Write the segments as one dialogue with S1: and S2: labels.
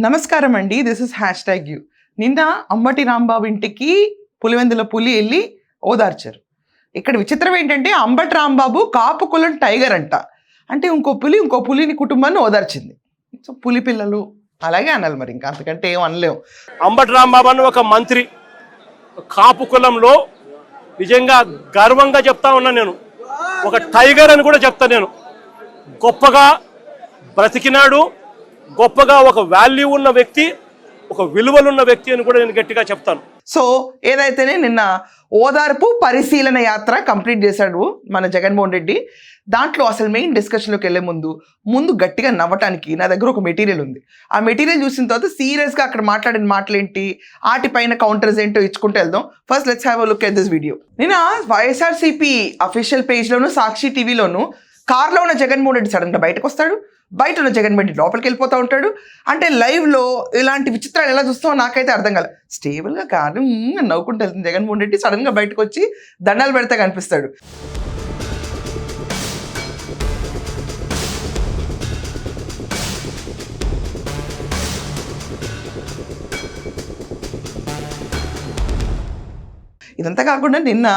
S1: నమస్కారం అండి. This is #you. నిన్న అంబటి రాంబాబు ఇంటికి పులివెందుల పులి వెళ్ళి ఓదార్చారు. ఇక్కడ విచిత్రం ఏంటంటే అంబటి రాంబాబు కాపు కులం టైగర్ అంట. అంటే ఇంకో పులిని కుటుంబాన్ని ఓదార్చింది. సో పులి పిల్లలు అలాగే అనాలి, మరి ఇంకా అంతకంటే ఏం అనలేవు.
S2: అంబటి రాంబాబు అని ఒక మంత్రి కాపు కులంలో నిజంగా గర్వంగా చెప్తా ఉన్నా. నేను ఒక టైగర్ అని కూడా చెప్తా. నేను గొప్పగా బ్రతికినాడు, గొప్పగా ఒక వాల్యూ ఉన్న వ్యక్తి, ఒక విలువలున్న వ్యక్తి అని కూడా నేను గట్టిగా చెప్తాను.
S1: సో ఏదైతేనే నిన్న ఓదార్పు పరిశీలన యాత్ర కంప్లీట్ చేశాడు మన జగన్మోహన్ రెడ్డి. దాంట్లో అసలు మెయిన్ డిస్కషన్లోకి వెళ్ళే ముందు గట్టిగా నవ్వటానికి నా దగ్గర ఒక మెటీరియల్ ఉంది. ఆ మెటీరియల్ చూసిన తర్వాత సీరియస్గా అక్కడ మాట్లాడిన మాటలేంటి, వాటిపైన కౌంటర్స్ ఏంటో ఇచ్చుకుంటూ వెళ్దాం. First let's have a look at this video. నిన్న వైఎస్ఆర్సీపీ అఫీషియల్ పేజ్లోను సాక్షి టీవీలోను కార్లో ఉన్న జగన్మోహన్ రెడ్డి సడన్గా బయటకు వస్తాడు, బయట ఉన్న జగన్మోహన్ రెడ్డి లోపలికి వెళ్ళిపోతూ ఉంటాడు. అంటే లైవ్లో ఇలాంటి విచిత్రాలు ఎలా చూస్తామో నాకైతే అర్థం కాలేదు. స్టేబుల్గా కాదు నవ్వుకుంటూ వెళ్తుంది జగన్మోహన్ రెడ్డి, సడన్గా బయటకు వచ్చి దండాలు పెడితే కనిపిస్తాడు. ఇదంతా కాకుండా నిన్న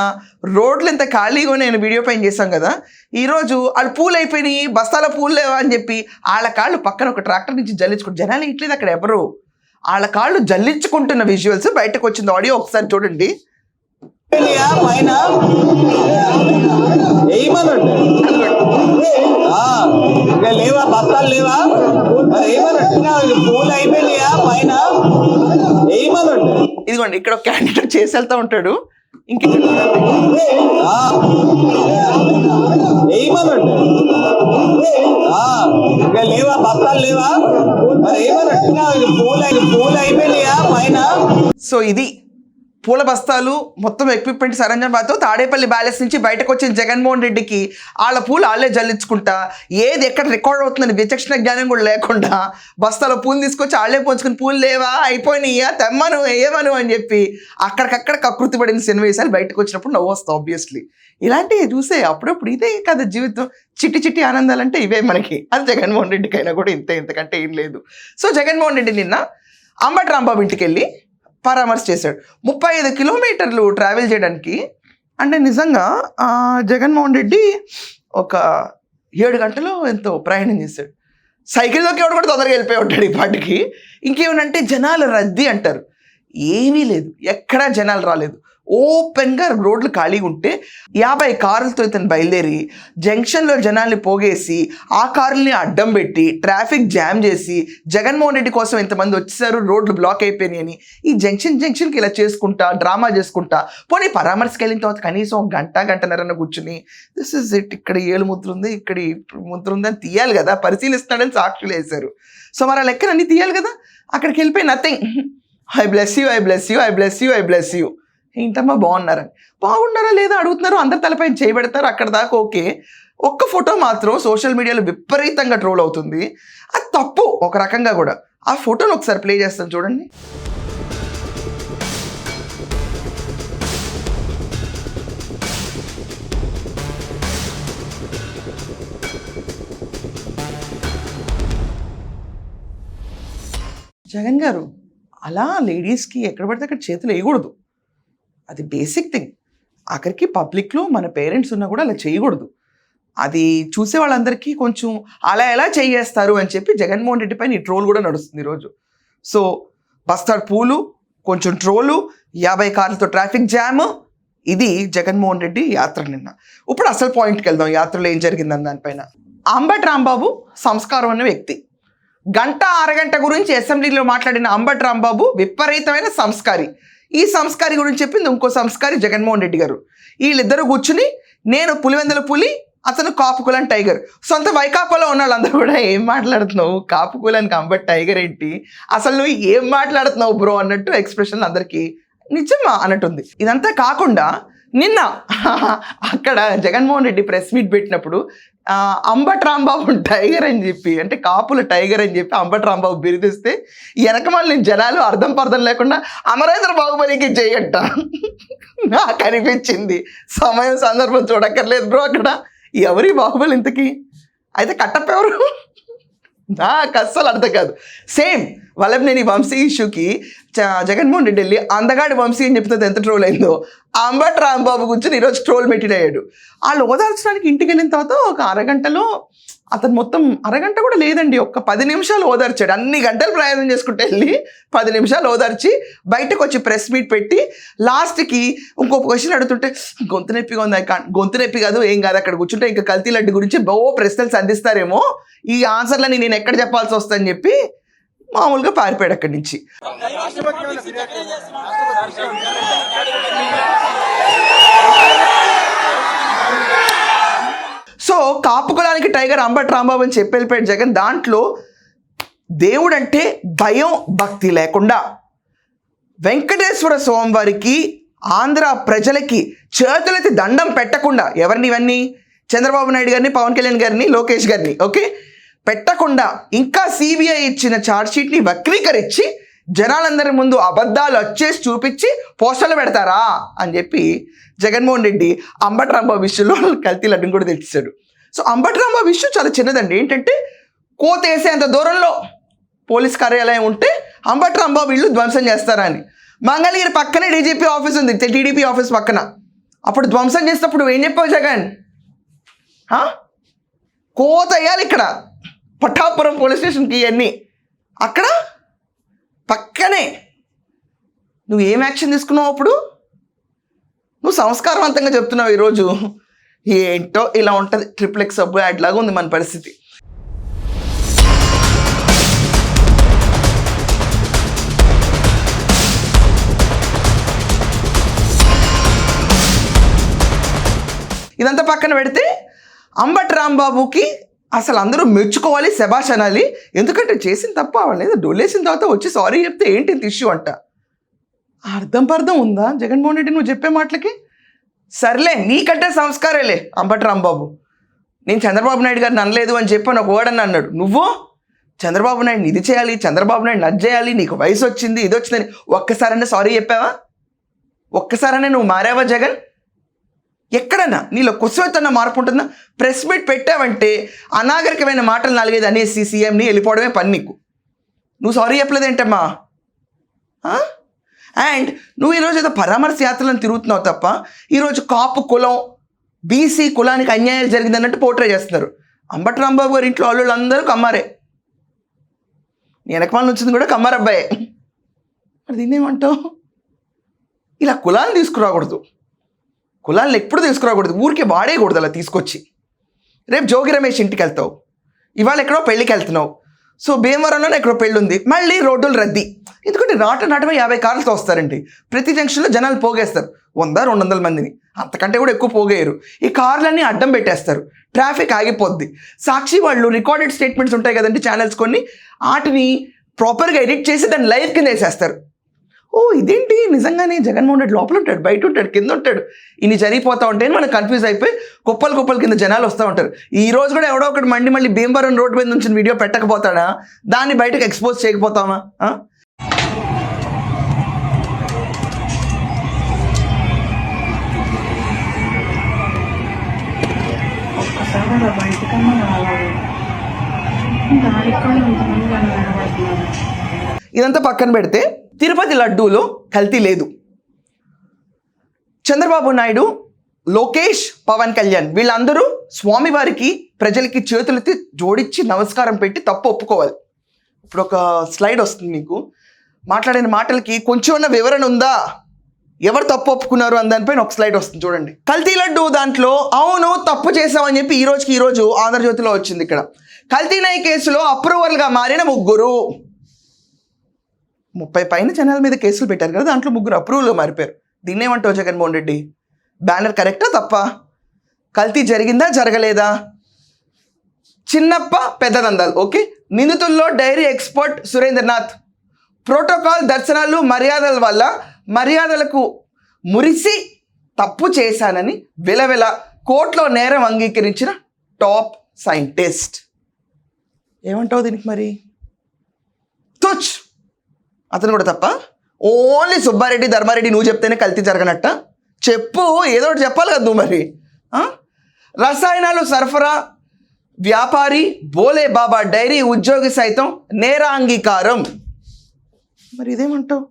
S1: రోడ్లు ఎంత ఖాళీగా నేను వీడియో పైన చేశాం కదా, ఈరోజు వాళ్ళు పూలు అయిపోయినాయి, బస్తాల పూలు లేవా అని చెప్పి వాళ్ళ కాళ్ళు పక్కన ఒక ట్రాక్టర్ నుంచి జల్లించుకుంటు జనాలు ఇట్లేదు అక్కడ ఎవరు వాళ్ళ కాళ్ళు జల్లించుకుంటున్న విజువల్స్ బయటకు వచ్చింది. ఆడియో ఒకసారి చూడండి. ఇదిగోండి ఇక్కడ ఒక క్యాండిడేట్ చేసి వెళ్తా ఉంటాడు. సో ఇది పూల బస్తాలు మొత్తం ఎక్విప్మెంట్ సరంజామాతో తాడేపల్లి బ్యాలెన్స్ నుంచి బయటకు వచ్చిన జగన్మోహన్ రెడ్డికి వాళ్ళ పూలు వాళ్ళే జల్లించుకుంటా, ఏది ఎక్కడ రికార్డ్ అవుతుందని విచక్షణ జ్ఞానం కూడా లేకుండా బస్తాలో పూలు తీసుకొచ్చి వాళ్ళే పోంచుకుని పూలు లేవా అయిపోయినాయా తెమ్మను ఏమను అని చెప్పి అక్కడికక్కడ కకృతి పడిన సన్నివేశాలు బయటకు వచ్చినప్పుడు నవ్వు వస్తాం. ఆబ్వియస్లీ ఇలాంటివి చూసే అప్పుడప్పుడు ఇదే కదా జీవితం, చిట్టి ఆనందాలంటే ఇవే మనకి. అది జగన్మోహన్ రెడ్డికైనా కూడా ఇంతకంటే ఏం లేదు. సో జగన్మోహన్ రెడ్డి నిన్న అంబటి రాంబాబు ఇంటికి వెళ్ళి పరామర్శ చేశాడు. 35 కిలోమీటర్లు ట్రావెల్ చేయడానికి. అంటే నిజంగా జగన్మోహన్ రెడ్డి ఒక 7 గంటలు ఎంతో ప్రయాణం చేశాడు. సైకిల్లోకి ఎవడు కూడా తొందరగా వెళ్ళిపోయి ఉంటాడు ఈ పాటికి. ఇంకేమనంటే జనాలు రద్దీ అంటారు, ఏమీ లేదు, ఎక్కడా జనాలు రాలేదు. ఓపెన్గా రోడ్లు ఖాళీగా ఉంటే 50 కారులతో ఇతను బయలుదేరి జంక్షన్లో జనాల్ని పోగేసి ఆ కారుల్ని అడ్డం పెట్టి ట్రాఫిక్ జామ్ చేసి జగన్మోహన్ రెడ్డి కోసం ఎంతమంది వచ్చేసారు, రోడ్లు బ్లాక్ అయిపోయినాయి అని ఈ జంక్షన్కి ఇలా చేసుకుంటా డ్రామా చేసుకుంటా పోనీ పరామర్శకి వెళ్ళిన తర్వాత కనీసం గంటన్నర కూర్చుని దిస్ ఇస్ ఇట్, ఇక్కడ ఏలు ముద్ర ఉంది, ఇక్కడ ముద్ర ఉంది అని తీయాలి కదా, పరిశీలిస్తున్నాడని సాక్షులు వేశారు. సో మరి ఆ లెక్కన అన్ని తీయాలి కదా. అక్కడికి వెళ్ళిపోయి నథింగ్, ఐ బ్లెస్ యూ ఏంటమ్మా బాగున్నారా లేదా అడుగుతున్నారు, అందరు తలపైన చేయబెడతారు, అక్కడ దాకా ఓకే. ఒక్క ఫోటో మాత్రం సోషల్ మీడియాలో విపరీతంగా ట్రోల్ అవుతుంది. అది తప్పు ఒక రకంగా కూడా. ఆ ఫోటోని ఒకసారి ప్లే చేస్తాను చూడండి. జగన్ గారు అలా లేడీస్కి ఎక్కడ పడితే అక్కడ చేతులు వేయకూడదు, అది బేసిక్ థింగ్. ఆఖరికి పబ్లిక్లో మన పేరెంట్స్ ఉన్నా కూడా అలా చేయకూడదు. అది చూసే వాళ్ళందరికీ కొంచెం అలా ఎలా చేయేస్తారు అని చెప్పి జగన్మోహన్ రెడ్డి పైన ఈ ట్రోల్ కూడా నడుస్తుంది ఈరోజు. సో బస్తాడు పూలు, కొంచెం ట్రోలు, 50 కార్లతో ట్రాఫిక్ జామ్, ఇది జగన్మోహన్ రెడ్డి యాత్ర నిన్న. ఇప్పుడు అసలు పాయింట్కి వెళ్దాం, యాత్రలో ఏం జరిగిందని దానిపైన. అంబటి రాంబాబు సంస్కారం అనే వ్యక్తి. గంట అరగంట గురించి అసెంబ్లీలో మాట్లాడిన అంబటి రాంబాబు విపరీతమైన సంస్కారి. ఈ సంస్కారి గురించి చెప్పింది ఇంకో సంస్కారి జగన్మోహన్ రెడ్డి గారు. వీళ్ళిద్దరూ కూర్చుని నేను పులివెందుల పులి, అతను కాపు కులం టైగర్. సొంత వైకాపాలో ఉన్న వాళ్ళందరూ కూడా ఏం మాట్లాడుతున్నావు, కాపు కులానికి అంబటి టైగర్ ఏంటి, అసలు నువ్వు ఏం మాట్లాడుతున్నావు బ్రో అన్నట్టు ఎక్స్ప్రెషన్లు అందరికీ నిజమా అన్నట్టుంది. ఇదంతా కాకుండా నిన్న అక్కడ జగన్మోహన్ రెడ్డి ప్రెస్ మీట్ పెట్టినప్పుడు అంబటి రాంబాబు టైగర్ అని చెప్పి, అంటే కాపుల టైగర్ అని చెప్పి అంబటి రాంబాబు బిరుదిస్తే వెనకమాలని జనాలు అర్థం పర్థం లేకుండా అమరేంద్ర బాహుబలికి చేయట నాకు అనిపించింది. సమయం సందర్భం చూడక్కర్లేదు బ్రో. అక్కడ ఎవరి బాహుబలి ఇంతకీ? అయితే కట్టప్ప ఎవరు? నాకు అస్సలు అర్థం కాదు. సేమ్ వల్లభనేని వంశీ ఇష్యూకి జగన్మోహన్ రెడ్డి వెళ్ళి అందగాడి వంశీ అని చెప్తుంది ఎంత ట్రోల్ అయిందో, అంబటి రాంబాబు కూర్చొని ఈరోజు ట్రోల్ మెటీరియల్ అయ్యాడు. వాళ్ళు ఓదార్చడానికి ఇంటికి వెళ్ళిన తర్వాత ఒక అరగంటలో అతను మొత్తం అరగంట కూడా లేదండి, ఒక్క 10 నిమిషాలు ఓదార్చాడు. అన్ని గంటలు ప్రయాణం చేసుకుంటూ వెళ్ళి 10 నిమిషాలు ఓదార్చి బయటకు వచ్చి ప్రెస్ మీట్ పెట్టి లాస్ట్కి ఇంకో క్వశ్చన్ అడుగుతుంటే గొంతు నొప్పిగా ఉంది, గొంతు నొప్పి కాదు ఏం కాదు, అక్కడ కూర్చుంటే ఇంకా కల్తీ లడ్డు గురించి ప్రశ్నలు సంధిస్తారేమో, ఈ ఆన్సర్లని నేను ఎక్కడ చెప్పాల్సి వస్తుందని చెప్పి మామూలుగా పారిపోయాడు అక్కడి నుంచి. సో కాపు కులానికి టైగర్ అంబటి రాంబాబు అని చెప్పి వెళ్ళిపోయాడు జగన్. దాంట్లో దేవుడంటే భయం భక్తి లేకుండా వెంకటేశ్వర స్వామి వారికి ఆంధ్ర ప్రజలకి చేతులెత్తి దండం పెట్టకుండా, ఎవరిని ఇవన్నీ చంద్రబాబు నాయుడు గారిని, పవన్ కళ్యాణ్ గారిని, లోకేష్ గారిని ఓకే పెట్టకుండా ఇంకా సిబిఐ ఇచ్చిన ఛార్జ్షీట్ని వక్రీకరించి జనాలందరి ముందు అబద్ధాలు వచ్చేసి చూపించి పోస్టర్లు పెడతారా అని చెప్పి జగన్మోహన్ రెడ్డి అంబటి రాంబాబు విషయంలో కల్తీ లడ్డుని కూడా తెచ్చాడు. సో అంబటి రాంబాబు విషయం చాలా చిన్నదండి. ఏంటంటే కోత వేసేంత దూరంలో పోలీస్ కార్యాలయం ఉంటే అంబటి రాంబాబు ఇల్లు ధ్వంసం చేస్తారా అని. మంగళగిరి పక్కనే డీజీపీ ఆఫీస్ ఉంది, టీడీపీ ఆఫీస్ పక్కన. అప్పుడు ధ్వంసం చేసినప్పుడు ఏం చెప్పావు జగన్? కోత వేయాలి ఇక్కడ పట్టాపురం పోలీస్ స్టేషన్కి, ఇవన్నీ అక్కడ పక్కనే. నువ్వు ఏం యాక్షన్ తీసుకున్నావు అప్పుడు? నువ్వు సంస్కారవంతంగా చెప్తున్నావు ఈరోజు. ఏంటో ఇలా ఉంటుంది, ట్రిప్లెక్స్ సబ్బు యాడ్ లాగా ఉంది మన పరిస్థితి. ఇదంతా పక్కన పెడితే అంబటి రాంబాబుకి అసలు అందరూ మెచ్చుకోవాలి, శభాష్ అనాలి. ఎందుకంటే చేసిన తప్ప వాళ్ళు ఏదో డొల్లేసిన తర్వాత వచ్చి సారీ చెప్తే ఏంటి ఇంత ఇష్యూ అంట. అర్థం ఉందా జగన్మోహన్ రెడ్డి నువ్వు చెప్పే మాటలకి? సర్లే నీకంటే సంస్కారేలే అంబటి రాంబాబు. నేను చంద్రబాబు నాయుడు గారిని అనలేదు అని చెప్పి ఒక వర్డ్ అని అన్నాడు. నువ్వు చంద్రబాబు నాయుడిని ఇది చేయాలి, చంద్రబాబు నాయుడిని అది చేయాలి, నీకు వయసు వచ్చింది ఇది వచ్చిందని ఒక్కసారైనా సారీ చెప్పావా? ఒక్కసారైనా నువ్వు మారావా జగన్? ఎక్కడన్నా నీలో కుసవెత్తన్న మార్పు ఉంటుందా? ప్రెస్ మీట్ పెట్టావంటే అనాగరికమైన మాటలు 4-5 అనేసి సీఎంని వెళ్ళిపోవడమే పని నీకు. నువ్వు సారీ చెప్పలేదేంటమ్మా? అండ్ నువ్వు ఈరోజు ఏదో పరామర్శ యాత్రలను తిరుగుతున్నావు తప్ప ఈరోజు కాపు కులం బీసీ కులానికి అన్యాయాలు జరిగిందన్నట్టు పోర్ట్రే చేస్తున్నారు. అంబటి రాంబాబు గారి ఇంట్లో వాళ్ళందరూ కమ్మారే, వెనకమాల వచ్చింది కూడా కమ్మారబ్బాయే. మరి దీన్ని ఏమంటావు? ఇలా కులాన్ని తీసుకురాకూడదు, కులాలను ఎప్పుడు తీసుకురాకూడదు, ఊరికే వాడేయకూడదు అలా తీసుకొచ్చి. రేపు జోగి రమేష్ ఇంటికి వెళ్తావు, ఇవాళ ఎక్కడో పెళ్ళికి వెళ్తున్నావు. సో భీమవరంలోనే ఎక్కడో పెళ్ళి ఉంది, మళ్ళీ రోడ్డులు రద్దీ. ఎందుకంటే నాటమే 50 కార్లతో వస్తారండి. ప్రతి జంక్షన్లో జనాలు పోగేస్తారు 100-200 మందిని, అంతకంటే కూడా ఎక్కువ పోగేయరు. ఈ కార్లన్నీ అడ్డం పెట్టేస్తారు, ట్రాఫిక్ ఆగిపోద్ది. సాక్షి వాళ్ళు రికార్డెడ్ స్టేట్మెంట్స్ ఉంటాయి కదండి ఛానల్స్ కొన్ని, వాటిని ప్రాపర్గా ఎడిట్ చేసి దాన్ని లైవ్ కింద వేసేస్తారు. ఓ ఇదేంటి నిజంగానే జగన్మోహన్ రెడ్డి లోపల ఉంటాడు, బయట ఉంటాడు, కింద ఉంటాడు, ఇన్ని జరిగిపోతూ ఉంటాయని మనం కన్ఫ్యూజ్ అయిపోయి కుప్పలు కింద జనాలు వస్తూ ఉంటారు. ఈ రోజు కూడా ఎవడో ఒకటి మళ్ళీ భీమవరం రోడ్డు మీద నుంచి వీడియో పెట్టకపోతాడా? దాన్ని బయటకు ఎక్స్పోజ్ చేయకపోతామా? ఇదంతా పక్కన పెడితే తిరుపతి లడ్డూలో కల్తీ లేదు. చంద్రబాబు నాయుడు, లోకేష్, పవన్ కళ్యాణ్ వీళ్ళందరూ స్వామివారికి ప్రజలకి చేతులెత్తి జోడించి నమస్కారం పెట్టి తప్పు ఒప్పుకోవాలి. ఇప్పుడు ఒక స్లైడ్ వస్తుంది మీకు, మాట్లాడిన మాటలకి కొంచెం వివరణ ఉందా, ఎవరు తప్పు ఒప్పుకున్నారు అని దానిపైన ఒక స్లైడ్ వస్తుంది చూడండి. కల్తీ లడ్డు దాంట్లో అవును తప్పు చేసామని చెప్పి ఈరోజు ఆంధ్రజ్యోతిలో వచ్చింది. ఇక్కడ కల్తీనాయి కేసులో అప్రూవర్గా మారిన 3, 30 పైన జనాల మీద కేసులు పెట్టారు కదా, దాంట్లో 3 అప్రూవల్గా మారిపోయారు. దీన్ని ఏమంటావు జగన్మోహన్ రెడ్డి? బ్యానర్ కరెక్టా తప్పా? కల్తీ జరిగిందా జరగలేదా? చిన్నప్ప పెద్దదందాలు ఓకే. నిందితుల్లో డైరీ ఎక్స్పర్ట్ సురేంద్రనాథ్. ప్రోటోకాల్ దర్శనాలు మర్యాదల వల్ల మర్యాదలకు మురిసి తప్పు చేశానని విలవిల కోర్టులో నేరం అంగీకరించిన టాప్ సైంటిస్ట్. ఏమంటావు దీనికి మరి? తుచ్ అతను కూడా తప్ప? ఓన్లీ సుబ్బారెడ్డి ధర్మారెడ్డి నువ్వు చెప్తేనే కల్తీ జరగనట్ట? చెప్పు, ఏదో ఒకటి చెప్పాలి కదా నువ్వు మరి. రసాయనాలు సరఫరా వ్యాపారి బోలే బాబా డైరీ ఉద్యోగి సైతం నేరాంగీకారం. మరి ఇదేమంటావు?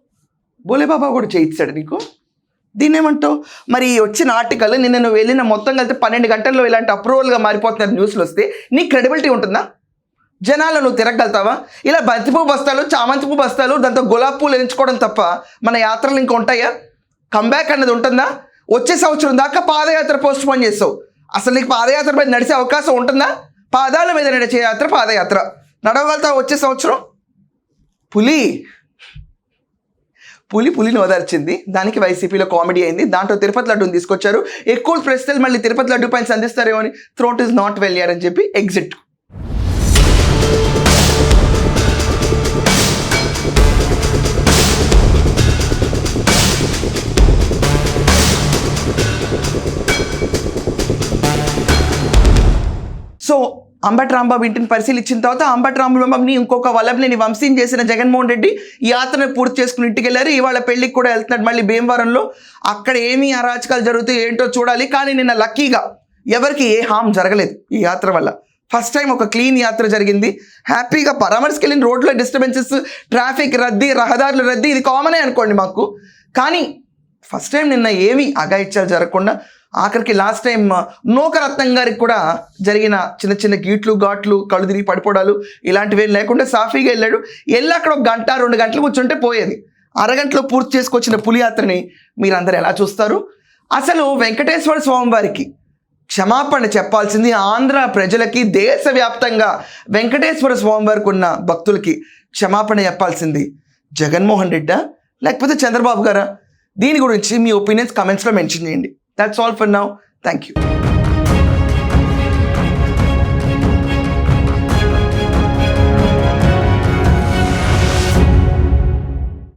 S1: బోలే బాబా కూడా చేయించాడు నీకు, దీన్ని ఏమంటావు? మరి వచ్చిన ఆర్టికల్ నిన్న నువ్వు వెళ్ళిన మొత్తం కలిసి 12 గంటల్లో ఇలాంటి అప్రూవల్గా మారిపోతున్నారు న్యూస్లు వస్తే నీ క్రెడిబిలిటీ ఉంటుందా? జనాలు నువ్వు తిరగలుగుతావా? ఇలా బంతిపూ బస్తాలు, చామంతి పువ్వు బస్తాలు, దాంతో గులాబీ పూలు ఎంచుకోవడం తప్ప మన యాత్రలు ఇంకా ఉంటాయా? కంబ్యాక్ అన్నది ఉంటుందా? వచ్చే సంవత్సరం దాకా పాదయాత్ర పోస్ట్ పోన్ చేస్తావు. అసలు నీకు పాదయాత్ర మీద నడిచే అవకాశం ఉంటుందా? పాదాల మీద నడిచే యాత్ర పాదయాత్ర నడవగలుగుతావు వచ్చే సంవత్సరం? పులిని ఓదార్చింది, దానికి వైసీపీలో కామెడీ అయింది. దాంట్లో తిరుపతి లడ్డూని తీసుకొచ్చారు. ఎక్కువ ప్రశ్నలు మళ్ళీ తిరుపతి లడ్డు పైన సంధిస్తారేమో అని throat is not well year అని చెప్పి ఎగ్జిట్. సో అంబటి రాంబాబు ఇంటిని పరిశీలించిన తర్వాత అంబటి రాంబాబుని ఇంకొక వల్లభనేని వంశీని చేసిన జగన్మోహన్ రెడ్డి ఈ యాత్రను పూర్తి చేసుకుని ఇంటికి వెళ్ళారు. ఇవాళ పెళ్లికి కూడా వెళ్తున్నాడు మళ్ళీ భీమవరంలో. అక్కడ ఏమీ అరాచకాలు జరుగుతాయి ఏంటో చూడాలి. కానీ నిన్న లక్కీగా ఎవరికి ఏ హామ్ జరగలేదు ఈ యాత్ర వల్ల. ఫస్ట్ టైం ఒక క్లీన్ యాత్ర జరిగింది. హ్యాపీగా పరామర్శకి వెళ్ళిన రోడ్లో డిస్టర్బెన్సెస్, ట్రాఫిక్ రద్దీ, రహదారుల రద్దీ ఇది కామనే అనుకోండి మాకు. కానీ ఫస్ట్ టైం నిన్న ఏమీ అఘాయిత్యాలు జరగకుండా ఆఖరికి లాస్ట్ టైం నూకరత్నం గారికి కూడా జరిగిన చిన్న చిన్న గీట్లు, ఘాట్లు, కళ్ళు తిరిగి పడిపోవడాలు ఇలాంటివి ఏం లేకుండా సాఫీగా వెళ్ళాడు. వెళ్ళి అక్కడ 1 గంట 2 గంటలు కూర్చుంటే పోయేది. అరగంటలో పూర్తి చేసుకొచ్చిన పులియాత్రని మీరందరూ ఎలా చూస్తారు? అసలు వెంకటేశ్వర స్వామి వారికి క్షమాపణ చెప్పాల్సింది ఆంధ్ర ప్రజలకి, దేశవ్యాప్తంగా వెంకటేశ్వర స్వామి వారికి ఉన్న భక్తులకి క్షమాపణ చెప్పాల్సింది జగన్మోహన్ రెడ్డా లేకపోతే చంద్రబాబు గారా? దీని గురించి మీ ఒపీనియన్స్ కమెంట్స్లో మెన్షన్ చేయండి. That's all for now. Thank you.